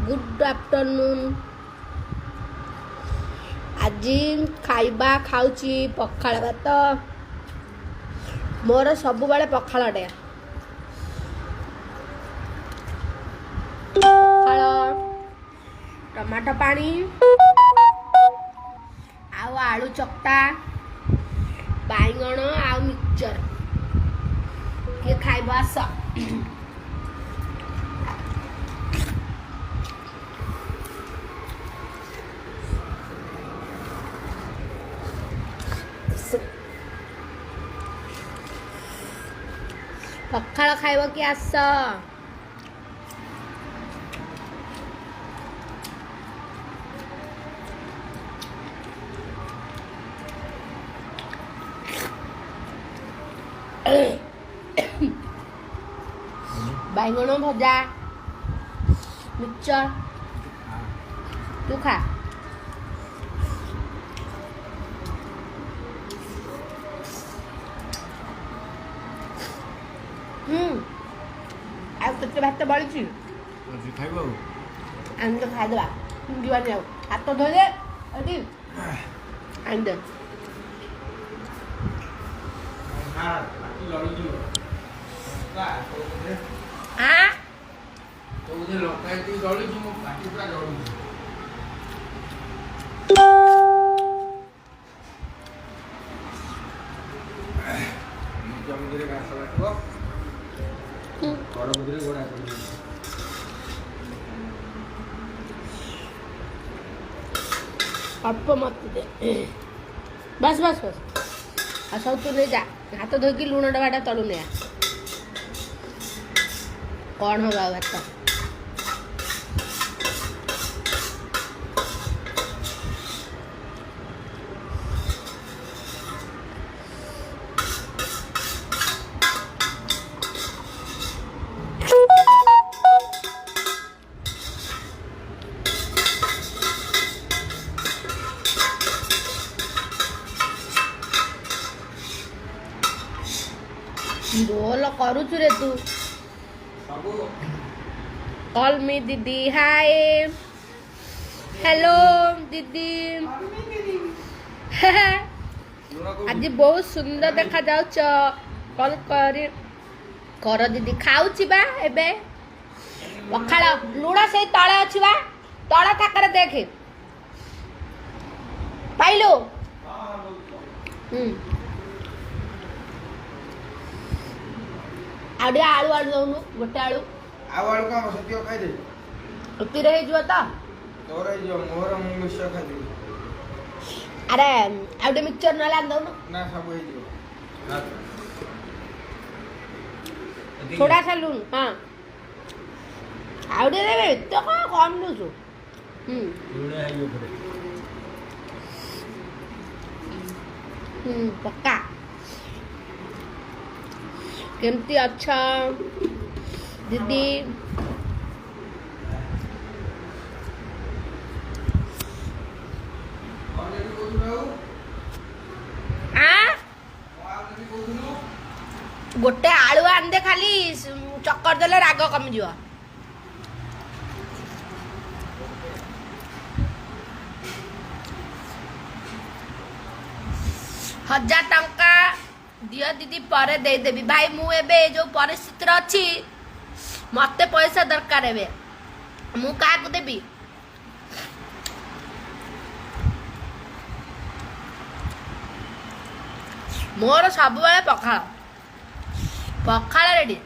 Good afternoon. आज खाइबा खाऊची पखाल भात। मोर सब बेले पखाल डे पखाल टमाटो पानी आउ आलू चक्टा बाइगण आउ मिक्सचर किए खाइबा आस। पखाल खाइब कि आस। बाइगण भजा मिक्सचर तू खा। ଆଉ କେତେ ଭାତ ବଳିଛି ଖାଇବ ଆମେ ତ ଖାଇଦେବା ଯିବାନି। ଆଉ ହାତ ଧୋଇଲେ ଏଠି ଆଣିଦେ। अल्प मत दे बस बस बस। आ सब तू नहीं जा हाथ धोकी लुण डबाटा तलु नहीं कौन होगा भात। रोल करूचु रे तू। कॉल मी दीदी। हाय हेलो दीदी। आज बहुत सुंदर देखा जाउछ। कॉल कर दीदी। खाऊची बा एबे पखाल लुण से तळे अछि बा तळे थाकर देखे पाइलो। आडे आलू आलू दउनु गोटे आलू आलू का सतियो खाइ दे उतिर हे जो त तोर हे जो मोर मु मिक्सचर खाइ दे। अरे आउटे मिक्सचर न लान दउनु ना सब हे जो थोड़ा सा लून। हां आउटे देबे तो कम लुछु। लुणे हे जो पक्का केमती अच्छा दीदी। गोटे आलू आंदे खाली चक्कर देले राग कमी जीव। हजार टंका दियो दीदी परे दे देबी भाई। मु एबे जो परिस्थिति अच्छी मते पैसा दरकार एबे मु का को देबी। मोर सब बेले पखाल पखाल रेडी।